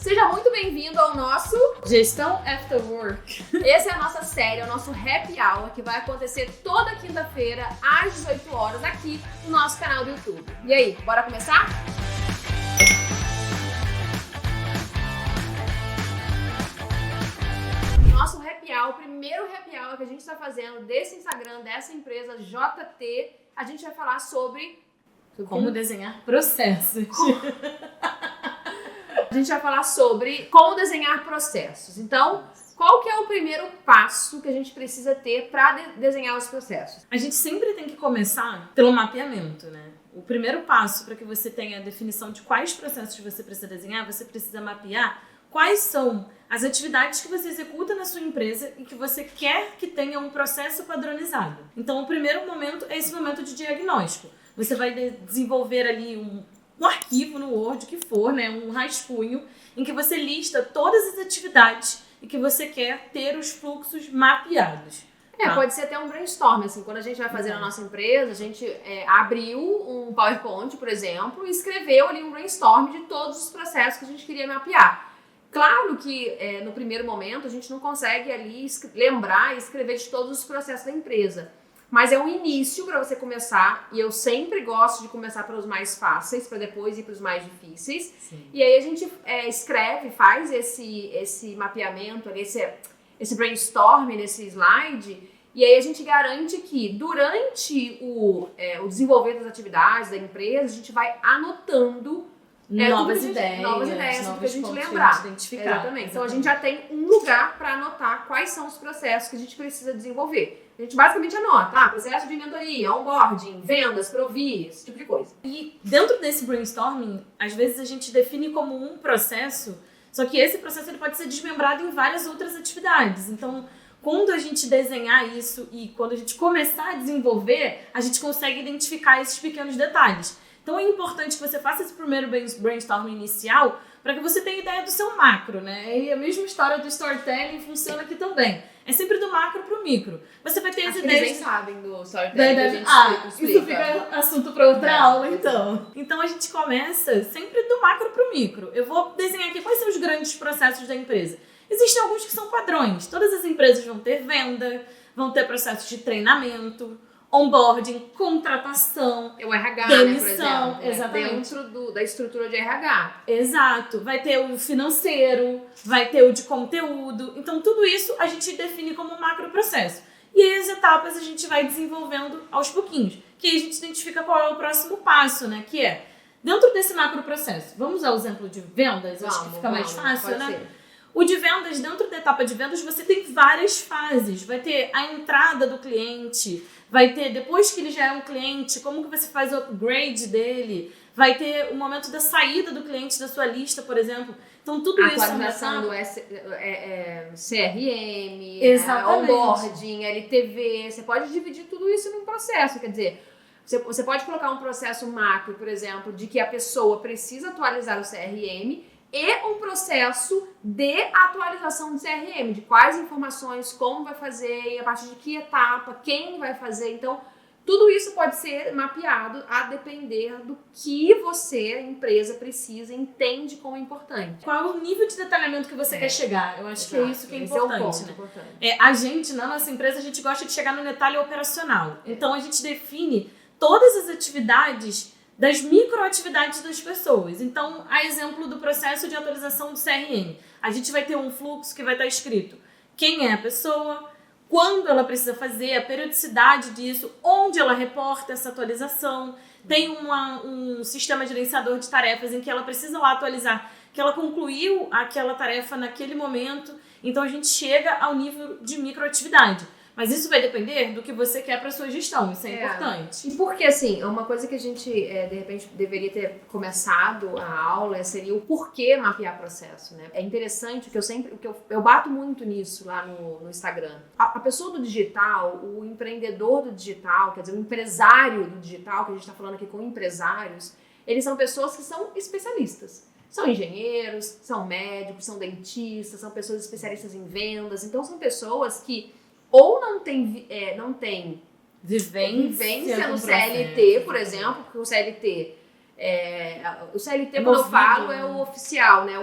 Seja muito bem-vindo ao nosso Gestão After Work. Essa é a nossa série, é o nosso Happy Hour, que vai acontecer toda quinta-feira, às 18 horas, aqui no nosso canal do YouTube. E aí, bora começar? Nosso Happy Hour, o primeiro Happy Hour que a gente está fazendo desse Instagram, dessa empresa JT, a gente vai falar sobre Como desenhar processos. A gente vai falar sobre como desenhar processos. Então, qual que é o primeiro passo que a gente precisa ter para desenhar os processos? A gente sempre tem que começar pelo mapeamento, né? O primeiro passo para que você tenha a definição de quais processos você precisa desenhar, você precisa mapear quais são as atividades que você executa na sua empresa e que você quer que tenha um processo padronizado. Então, o primeiro momento é esse momento de diagnóstico. Você vai desenvolver ali um arquivo no Word, que for, né, um rascunho, em que você lista todas as atividades e que você quer ter os fluxos mapeados. Tá? Pode ser até um brainstorm, assim, quando a gente vai fazer na nossa empresa, a gente abriu um PowerPoint, por exemplo, e escreveu ali um brainstorm de todos os processos que a gente queria mapear. Claro que no primeiro momento a gente não consegue ali lembrar e escrever de todos os processos da empresa. Mas é um início para você começar, e eu sempre gosto de começar pelos mais fáceis, para depois ir para os mais difíceis. Sim. E aí a gente escreve, faz esse mapeamento, esse brainstorm nesse slide, e aí a gente garante que durante o desenvolver das atividades da empresa, a gente vai anotando novas ideias, tudo que a gente lembrar. Exatamente. Então a gente já tem um lugar para anotar quais são os processos que a gente precisa desenvolver. A gente basicamente anota, processo de mentoria, onboarding, vendas, provir, esse tipo de coisa. E dentro desse brainstorming, às vezes a gente define como um processo, só que esse processo ele pode ser desmembrado em várias outras atividades. Então, quando a gente desenhar isso e quando a gente começar a desenvolver, a gente consegue identificar esses pequenos detalhes. Então é importante que você faça esse primeiro brainstorm inicial para que você tenha ideia do seu macro, né? E a mesma história do storytelling funciona aqui também. É sempre do macro para o micro. Você vai ter as ideias... Eles nem sabem do storytelling que a gente explica. Isso fica assunto para outra aula, então. Então a gente começa sempre do macro para o micro. Eu vou desenhar aqui quais são os grandes processos da empresa. Existem alguns que são padrões. Todas as empresas vão ter venda, vão ter processos de treinamento, onboarding, contratação, o RH, demissão, né, por exemplo, exatamente. Dentro da estrutura de RH. Exato. Vai ter o financeiro, vai ter o de conteúdo. Então, tudo isso a gente define como um macro processo. E aí, as etapas a gente vai desenvolvendo aos pouquinhos. Que aí a gente identifica qual é o próximo passo, né? Que é, dentro desse macro processo, vamos usar o exemplo de vendas? Acho que fica mais fácil, né? Ser. O de vendas, dentro da etapa de vendas, você tem várias fases. Vai ter a entrada do cliente, vai ter, depois que ele já é um cliente, como que você faz o upgrade dele, vai ter o momento da saída do cliente da sua lista, por exemplo. Então, tudo isso... Atualização do CRM, onboarding, LTV, você pode dividir tudo isso num processo, quer dizer... Você pode colocar um processo macro, por exemplo, de que a pessoa precisa atualizar o CRM, e um processo de atualização do CRM, de quais informações, como vai fazer, a partir de que etapa, quem vai fazer. Então, tudo isso pode ser mapeado a depender do que você, a empresa, precisa e entende como importante. Qual é o nível de detalhamento que você quer chegar? Eu acho que é isso que é importante. É um ponto, né? A gente, na nossa empresa, a gente gosta de chegar no detalhe operacional. Então, a gente define todas as atividades das microatividades das pessoas. Então, a exemplo do processo de atualização do CRM, a gente vai ter um fluxo que vai estar escrito quem é a pessoa, quando ela precisa fazer, a periodicidade disso, onde ela reporta essa atualização, tem um sistema gerenciador de tarefas em que ela precisa lá atualizar que ela concluiu aquela tarefa naquele momento. Então, a gente chega ao nível de microatividade. Mas isso vai depender do que você quer para sua gestão, isso é importante. E porque, assim, uma coisa que a gente, de repente, deveria ter começado a aula seria o porquê mapear processo, né? É interessante, eu bato muito nisso lá no Instagram. A pessoa do digital, o empreendedor do digital, quer dizer, o empresário do digital, que a gente está falando aqui com empresários, eles são pessoas que são especialistas. São engenheiros, são médicos, são dentistas, são pessoas especialistas em vendas. Então, são pessoas que ou não tem vivência no CLT, por exemplo, porque o CLT, quando eu falo, é o oficial, né?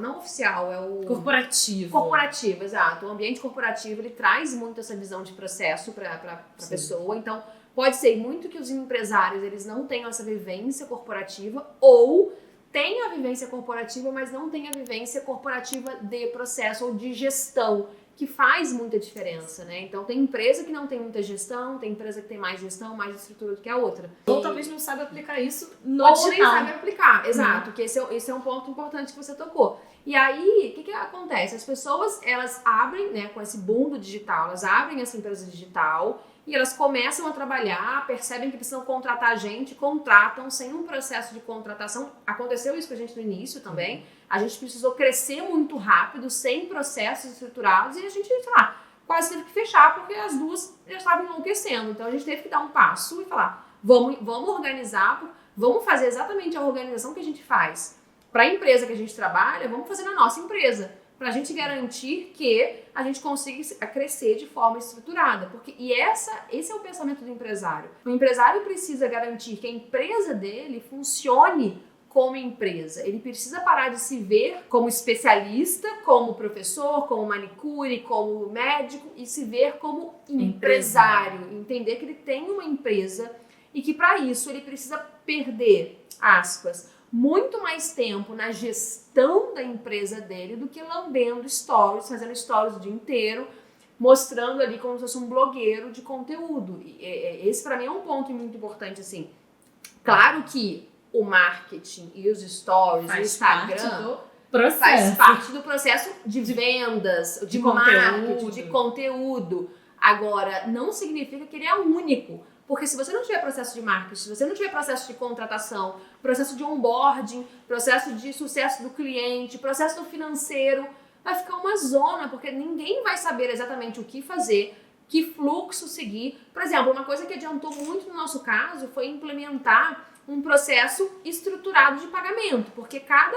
não oficial, é o... Corporativo. Corporativo, exato. O ambiente corporativo, ele traz muito essa visão de processo para a pessoa. Então, pode ser muito que os empresários, eles não tenham essa vivência corporativa ou tenham a vivência corporativa, mas não tenham a vivência corporativa de processo ou de gestão, que faz muita diferença, né? Então, tem empresa que não tem muita gestão, tem empresa que tem mais gestão, mais estrutura do que a outra. Ou talvez não saiba aplicar isso no ou digital. nem sabe aplicar, exato, que esse é um ponto importante que você tocou. E aí, o que acontece? As pessoas, elas abrem, né, com esse boom do digital, elas abrem essa empresa digital e elas começam a trabalhar, percebem que precisam contratar gente, contratam sem um processo de contratação. Aconteceu isso com a gente no início também. A gente precisou crescer muito rápido, sem processos estruturados, e a gente, sei lá, quase teve que fechar porque as duas já estavam enlouquecendo. Então a gente teve que dar um passo e falar, vamos organizar, vamos fazer exatamente a organização que a gente faz para a empresa que a gente trabalha, vamos fazer na nossa empresa, para a gente garantir que a gente consiga crescer de forma estruturada. Porque, esse é o pensamento do empresário. O empresário precisa garantir que a empresa dele funcione como empresa. Ele precisa parar de se ver como especialista, como professor, como manicure, como médico e se ver como empresário. Entender que ele tem uma empresa e que para isso ele precisa perder, aspas, muito mais tempo na gestão da empresa dele do que lambendo stories, fazendo stories o dia inteiro, mostrando ali como se fosse um blogueiro de conteúdo. E esse para mim é um ponto muito importante, assim. Claro que o marketing e os stories, o Instagram faz parte do processo de vendas, de marketing, de conteúdo. Agora, não significa que ele é único. Porque se você não tiver processo de marketing, se você não tiver processo de contratação, processo de onboarding, processo de sucesso do cliente, processo do financeiro, vai ficar uma zona, porque ninguém vai saber exatamente o que fazer, que fluxo seguir. Por exemplo, uma coisa que adiantou muito no nosso caso foi implementar um processo estruturado de pagamento, porque cada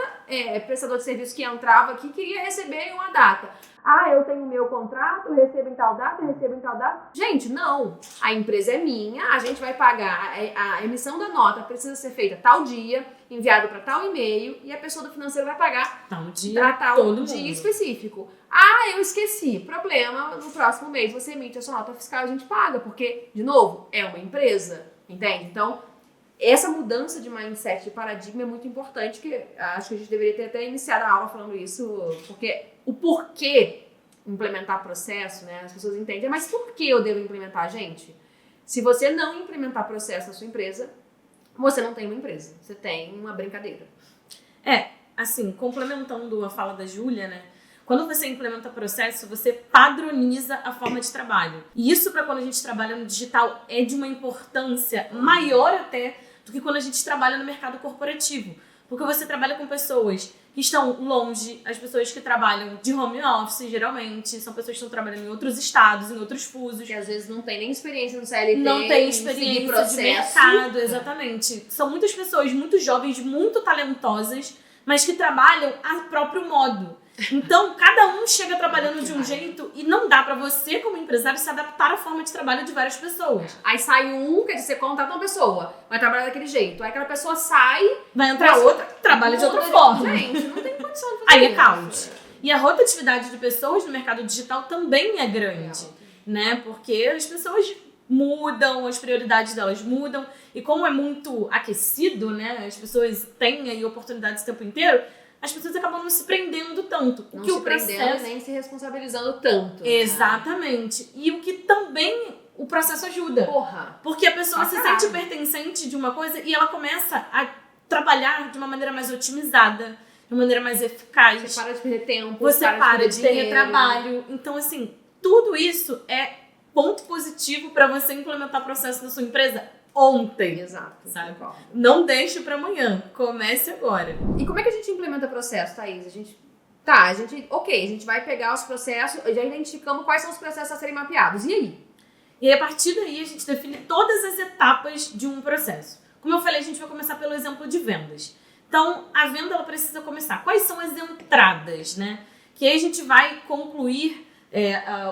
prestador de serviço que entrava aqui queria receber em uma data. Ah, eu tenho o meu contrato, eu recebo em tal data, eu recebo em tal data. Gente, não. A empresa é minha, a gente vai pagar, a emissão da nota precisa ser feita tal dia, enviado para tal e-mail, e a pessoa do financeiro vai pagar tal dia, para tal dia específico. Ah, eu esqueci. Problema, no próximo mês você emite a sua nota fiscal e a gente paga, porque, de novo, é uma empresa, entende? Então, essa mudança de mindset, de paradigma é muito importante, que acho que a gente deveria ter até iniciado a aula falando isso, porque o porquê implementar processo, né? As pessoas entendem, mas por que eu devo implementar, gente? Se você não implementar processo na sua empresa, você não tem uma empresa, você tem uma brincadeira. Assim, complementando a fala da Júlia, né? Quando você implementa processo, você padroniza a forma de trabalho. E isso, para quando a gente trabalha no digital, é de uma importância maior até do que quando a gente trabalha no mercado corporativo. Porque você trabalha com pessoas que estão longe, as pessoas que trabalham de home office, geralmente, são pessoas que estão trabalhando em outros estados, em outros fusos. Que às vezes não tem nem experiência no CLT, não tem experiência de mercado, exatamente. São muitas pessoas muito jovens, muito talentosas, mas que trabalham a próprio modo. Então, cada um chega trabalhando de um jeito e não dá pra você, como empresário, se adaptar à forma de trabalho de várias pessoas. Aí sai quer dizer, você contrata uma pessoa, vai trabalhar daquele jeito. Aí aquela pessoa sai, vai entrar outra, trabalha de outra forma. Gente, não tem condição de fazer aí isso. É caos. E a rotatividade de pessoas no mercado digital também é grande, né? Porque as pessoas mudam, as prioridades delas mudam. E como é muito aquecido, né? As pessoas têm aí oportunidades o tempo inteiro, as pessoas acabam não se prendendo tanto. Não se prendendo nem se responsabilizando tanto. Exatamente. Né? E o que também o processo ajuda. Porra. Porque a pessoa se sente pertencente de uma coisa e ela começa a trabalhar de uma maneira mais otimizada, de uma maneira mais eficaz. Você para de perder tempo. Você para de ter retrabalho. Então, assim, tudo isso é ponto positivo para você implementar processo na sua empresa ontem. Exato. Sabe? Não deixe para amanhã. Comece agora. E como é que a gente implementa processo, Thaís? A gente vai pegar os processos, já identificamos quais são os processos a serem mapeados. E aí? E aí, a partir daí, a gente define todas as etapas de um processo. Como eu falei, a gente vai começar pelo exemplo de vendas. Então, a venda, ela precisa começar. Quais são as entradas, né? Que aí a gente vai concluir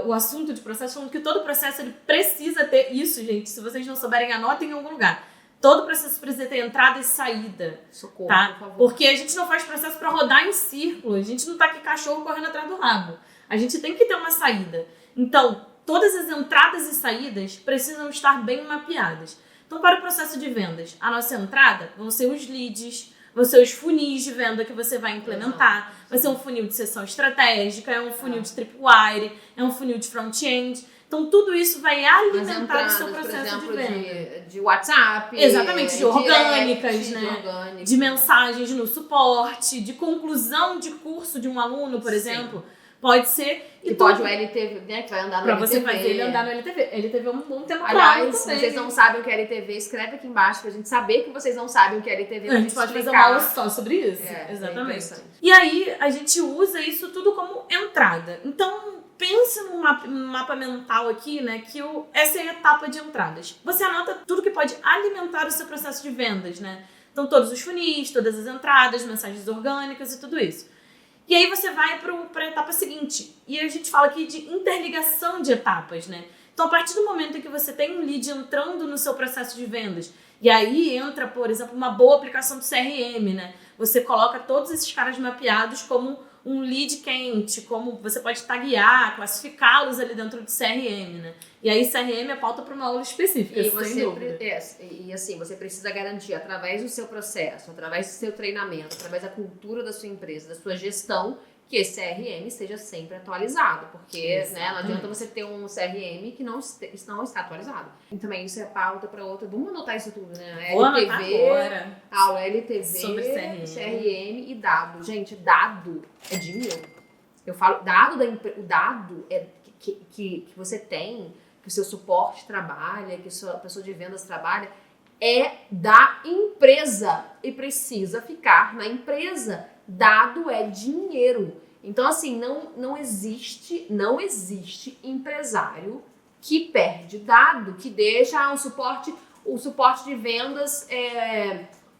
o assunto de processo, falando que todo processo ele precisa ter isso, gente. Se vocês não souberem, anotem em algum lugar. Todo processo precisa ter entrada e saída. Socorro, Tá? por favor. Porque a gente não faz processo para rodar em círculo. A gente não tá aqui cachorro correndo atrás do rabo. A gente tem que ter uma saída. Então, todas as entradas e saídas precisam estar bem mapeadas. Então, para o processo de vendas, a nossa entrada vão ser os leads, vão ser os funis de venda que você vai implementar. Vai ser um funil de sessão estratégica, é um funil de tripwire, é um funil de front-end. Então, tudo isso vai alimentar o seu processo de venda. De WhatsApp. Exatamente, de orgânicas, direct, né? De mensagens no suporte, de conclusão de curso de um aluno, por exemplo. Pode ser. E pode o LTV, né? Que vai andar no pra LTV. você fazer ele andar no LTV. LTV é um bom tema. Aliás, se vocês não sabem o que é LTV, escreve aqui embaixo pra gente saber que vocês não sabem o que é LTV. A gente pode fazer uma aula só sobre isso. Exatamente. E aí, a gente usa isso tudo como entrada. Então, pense num mapa mental aqui, né? Que essa é a etapa de entradas. Você anota tudo que pode alimentar o seu processo de vendas, né? Então, todos os funis, todas as entradas, mensagens orgânicas e tudo isso. E aí você vai para a etapa seguinte. E a gente fala aqui de interligação de etapas, né? Então, a partir do momento em que você tem um lead entrando no seu processo de vendas, e aí entra, por exemplo, uma boa aplicação do CRM, né? Você coloca todos esses caras mapeados como um lead quente, como você pode taguear, classificá-los ali dentro do CRM, né? E aí CRM é pauta para uma aula específica, sem dúvida. E assim, você precisa garantir através do seu processo, através do seu treinamento, através da cultura da sua empresa, da sua gestão, que esse CRM esteja sempre atualizado, porque né, não adianta você ter um CRM que não está atualizado. E também isso é pauta para outra. Vamos anotar isso tudo, né? LTV, aula LTV, sobre CRM e dado. Gente, dado é dinheiro. Eu falo, o dado é que você tem, que o seu suporte trabalha, que a sua pessoa de vendas trabalha, é da empresa e precisa ficar na empresa. Dado é dinheiro. Então, assim, não existe empresário que perde dado, que deixa o suporte de vendas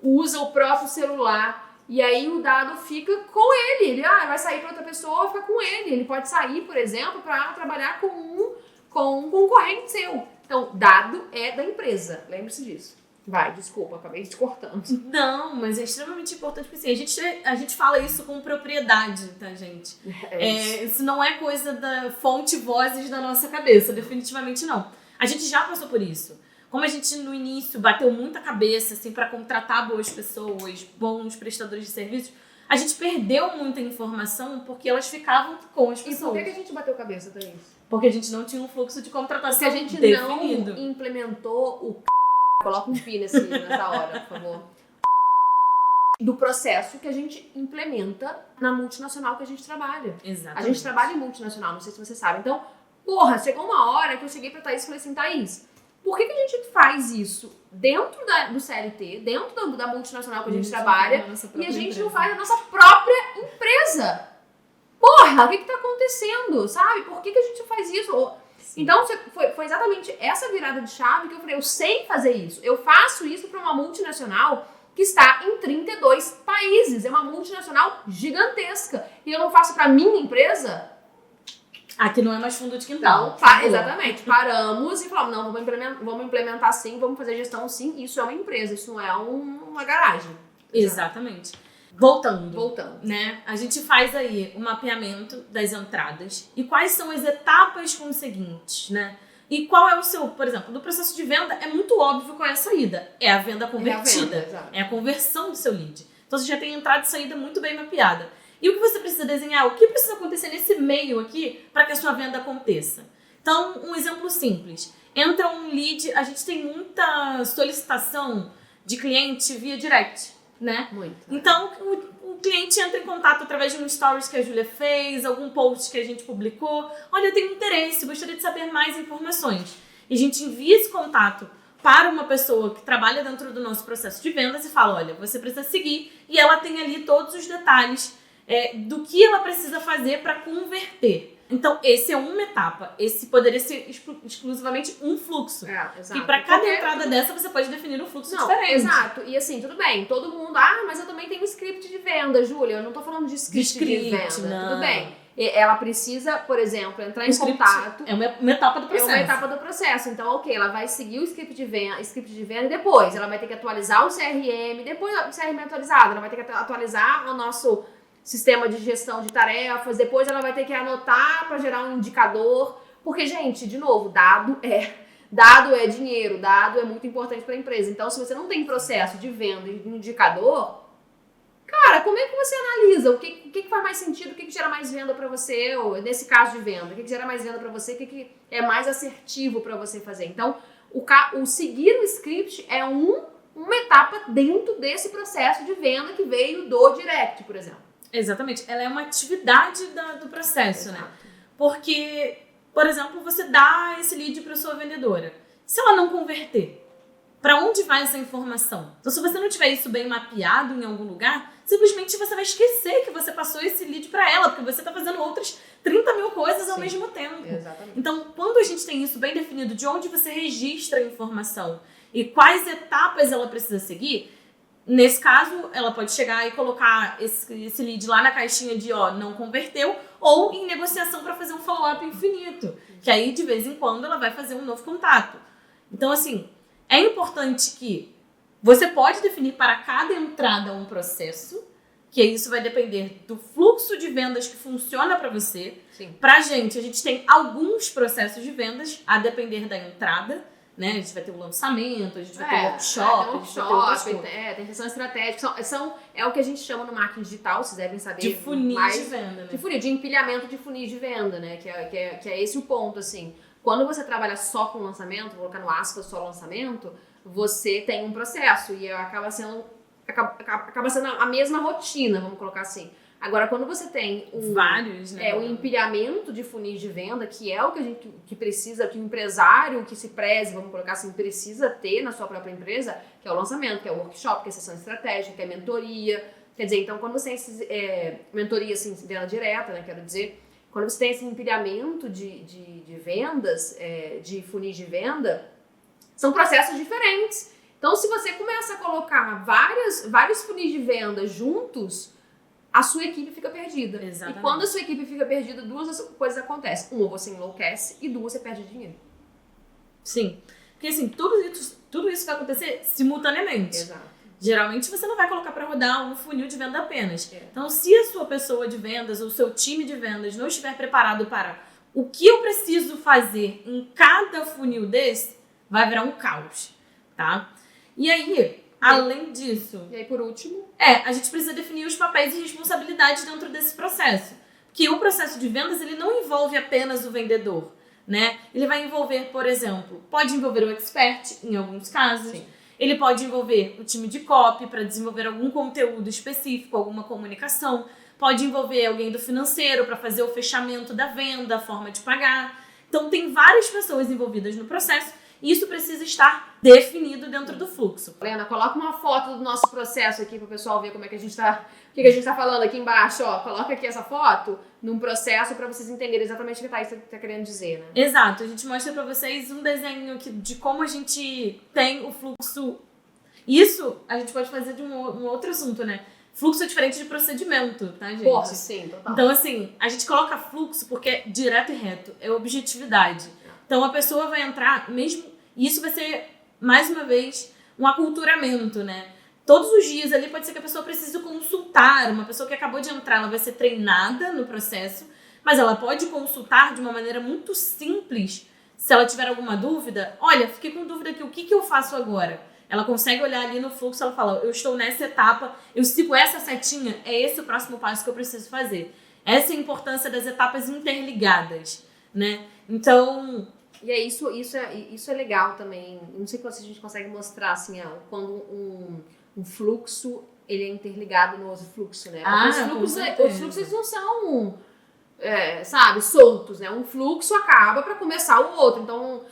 usa o próprio celular e aí o dado fica com ele. Ele vai sair para outra pessoa, fica com ele. Ele pode sair, por exemplo, para trabalhar com um concorrente seu. Então, dado é da empresa. Lembre-se disso. Vai, desculpa, acabei te cortando. Não, mas é extremamente importante, porque assim, a gente fala isso com propriedade, tá, gente? Isso não é coisa da fonte vozes da nossa cabeça, definitivamente não. A gente já passou por isso. Como a gente no início bateu muita cabeça assim, para contratar boas pessoas, bons prestadores de serviços, a gente perdeu muita informação porque elas ficavam com as pessoas. E por que a gente bateu cabeça, Thaís? Porque a gente não tinha um fluxo de contratação definido. Porque a gente não implementou o coloca um pi nessa hora, por favor. Do processo que a gente implementa na multinacional que a gente trabalha. Exatamente. A gente trabalha em multinacional, não sei se você sabe. Então, chegou uma hora que eu cheguei pra Thaís e falei assim, Thaís, por que a gente faz isso dentro do CLT, dentro da multinacional que a gente trabalha, e a gente não faz a nossa própria empresa? O que tá acontecendo, sabe? Por que a gente faz isso? Sim. Então, foi exatamente essa virada de chave que eu falei, eu sei fazer isso. Eu faço isso para uma multinacional que está em 32 países. É uma multinacional gigantesca. E eu não faço para minha empresa? Aqui não é mais fundo de quintal. Exatamente. Paramos e falamos, não, vamos implementar sim, vamos fazer gestão sim. Isso é uma empresa, isso não é uma garagem. Exatamente. Voltando, né? A gente faz aí o mapeamento das entradas e quais são as etapas conseguintes, né? E qual é o seu, por exemplo, do processo de venda é muito óbvio qual é a saída. É a venda convertida, é a conversão do seu lead. Então você já tem entrada e saída muito bem mapeada. E o que você precisa desenhar? O que precisa acontecer nesse meio aqui para que a sua venda aconteça? Então, um exemplo simples. Entra um lead, a gente tem muita solicitação de cliente via direct. Né? Muito. Então, o cliente entra em contato através de um stories que a Júlia fez, algum post que a gente publicou. Olha, eu tenho interesse, gostaria de saber mais informações. E a gente envia esse contato para uma pessoa que trabalha dentro do nosso processo de vendas e fala, olha, você precisa seguir. E ela tem ali todos os detalhes do que ela precisa fazer para converter. Então, esse é uma etapa. Esse poderia ser exclusivamente um fluxo. Exato. E para cada entrada dessa, você pode definir um fluxo diferente. Exato. E assim, tudo bem. Todo mundo, mas eu também tenho um script de venda, Júlia. Eu não tô falando de script de venda. Não. Tudo bem. ela precisa, por exemplo, entrar em script contato. É uma etapa do processo. É uma etapa do processo. Então, ok, ela vai seguir o script de venda e depois ela vai ter que atualizar o CRM, depois o CRM atualizado, ela vai ter que atualizar o nosso sistema de gestão de tarefas, depois ela vai ter que anotar para gerar um indicador. Porque, gente, de novo, dado é dinheiro, dado é muito importante para a empresa. Então, se você não tem processo de venda e de indicador, cara, como é que você analisa? O que faz mais sentido? O que gera mais venda para você? Ou, nesse caso de venda, o que gera mais venda para você? O que é mais assertivo para você fazer? Então, o seguir o script é uma etapa dentro desse processo de venda que veio do direct, por exemplo. Exatamente. Ela é uma atividade do processo, Exato. né? Porque, por exemplo, você dá esse lead para sua vendedora. Se ela não converter, para onde vai essa informação? Então, se você não tiver isso bem mapeado em algum lugar, simplesmente você vai esquecer que você passou esse lead para ela, porque você está fazendo outras 30 mil coisas ao mesmo tempo. Exatamente. Então, quando a gente tem isso bem definido, de onde você registra a informação e quais etapas ela precisa seguir, nesse caso, ela pode chegar e colocar esse lead lá na caixinha de não converteu, ou em negociação para fazer um follow-up infinito, que aí de vez em quando ela vai fazer um novo contato. Então, assim, é importante que você pode definir para cada entrada um processo, que isso vai depender do fluxo de vendas que funciona para você. Sim. Pra gente, a gente tem alguns processos de vendas, a depender da entrada, né? A gente vai ter o lançamento, a gente vai ter o workshop, tem questão estratégica. É o que a gente chama no marketing digital, vocês devem saber. De funil mais, de venda, né? De empilhamento de funil de venda, né? Que é esse o ponto, assim. Quando você trabalha só com lançamento, vou colocar no aspas só lançamento, você tem um processo e acaba sendo a mesma rotina, vamos colocar assim. Agora, quando você tem vários, né? O empilhamento de funis de venda, que é o que a gente que precisa, que o empresário que se preze, vamos colocar assim, precisa ter na sua própria empresa, que é o lançamento, que é o workshop, que é a sessão estratégica, que é a mentoria. Quer dizer, então, quando você tem mentoria assim, venda direta, né, quero dizer, quando você tem esse empilhamento de vendas, de funis de venda, são processos diferentes. Então, se você começa a colocar vários funis de venda juntos, a sua equipe fica perdida. Exatamente. E quando a sua equipe fica perdida, duas coisas acontecem. Uma, você enlouquece, e duas, você perde dinheiro. Sim. Porque assim, tudo isso vai acontecer simultaneamente. Exato. Geralmente você não vai colocar para rodar um funil de venda apenas. Então, se a sua pessoa de vendas ou o seu time de vendas não estiver preparado para o que eu preciso fazer em cada funil desse, vai virar um caos, tá? E aí, além disso... E aí, por último... a gente precisa definir os papéis e responsabilidades dentro desse processo. Porque o processo de vendas, ele não envolve apenas o vendedor, né? Ele vai envolver, por exemplo, pode envolver o expert, em alguns casos. Sim. Ele pode envolver o time de copy para desenvolver algum conteúdo específico, alguma comunicação. Pode envolver alguém do financeiro para fazer o fechamento da venda, a forma de pagar. Então, tem várias pessoas envolvidas no processo. E isso precisa estar definido dentro do fluxo. Helena, coloca uma foto do nosso processo aqui para o pessoal ver como é que a gente está... O que a gente está falando aqui embaixo, ó. Coloca aqui essa foto num processo para vocês entenderem exatamente o que a Thaís está querendo dizer, né? Exato. A gente mostra para vocês um desenho aqui de como a gente tem o fluxo. Isso a gente pode fazer de um outro assunto, né? Fluxo é diferente de procedimento, tá, gente? Porra, sim, total. Então, assim, a gente coloca fluxo porque é direto e reto. É objetividade. Então, a pessoa vai entrar mesmo... Isso vai ser, mais uma vez, um aculturamento, né? Todos os dias ali pode ser que a pessoa precise consultar. Uma pessoa que acabou de entrar, ela vai ser treinada no processo, mas ela pode consultar de uma maneira muito simples. Se ela tiver alguma dúvida, olha, fiquei com dúvida aqui, o que eu faço agora? Ela consegue olhar ali no fluxo, ela fala, eu estou nessa etapa, eu sigo essa setinha, é esse o próximo passo que eu preciso fazer. Essa é a importância das etapas interligadas, né? Então... E isso é legal também. Não sei se a gente consegue mostrar assim, quando um fluxo ele é interligado no outro fluxo, né? Porque os fluxos eles não são, soltos, né? Um fluxo acaba para começar o outro. Então,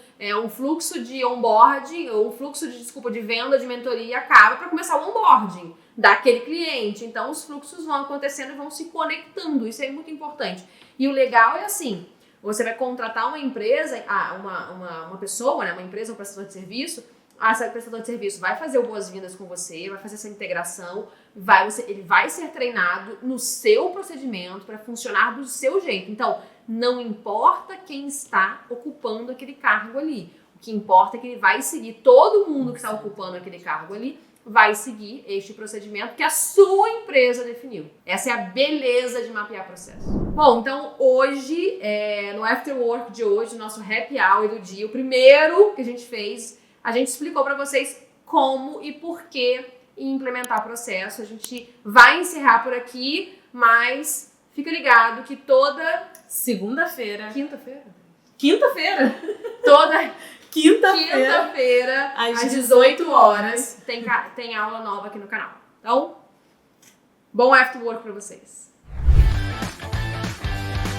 um fluxo de onboarding, ou um fluxo de venda, de mentoria, acaba para começar o onboarding daquele cliente. Então, os fluxos vão acontecendo e vão se conectando. Isso é muito importante. E o legal é assim... Você vai contratar uma empresa, uma pessoa, né, uma empresa, um prestador de serviço, esse prestador de serviço vai fazer o boas-vindas com você, vai fazer essa integração, ele vai ser treinado no seu procedimento para funcionar do seu jeito. Então, não importa quem está ocupando aquele cargo ali. O que importa é que ele vai seguir, todo mundo que está ocupando aquele cargo ali vai seguir este procedimento que a sua empresa definiu. Essa é a beleza de mapear processo. Bom, então hoje, no After Work de hoje, nosso happy hour do dia, o primeiro que a gente fez, a gente explicou para vocês como e por que implementar processo. A gente vai encerrar por aqui, mas fica ligado que toda segunda-feira. Quinta-feira? Toda quinta-feira, às 18 horas, tem aula nova aqui no canal. Então, bom After Work para vocês.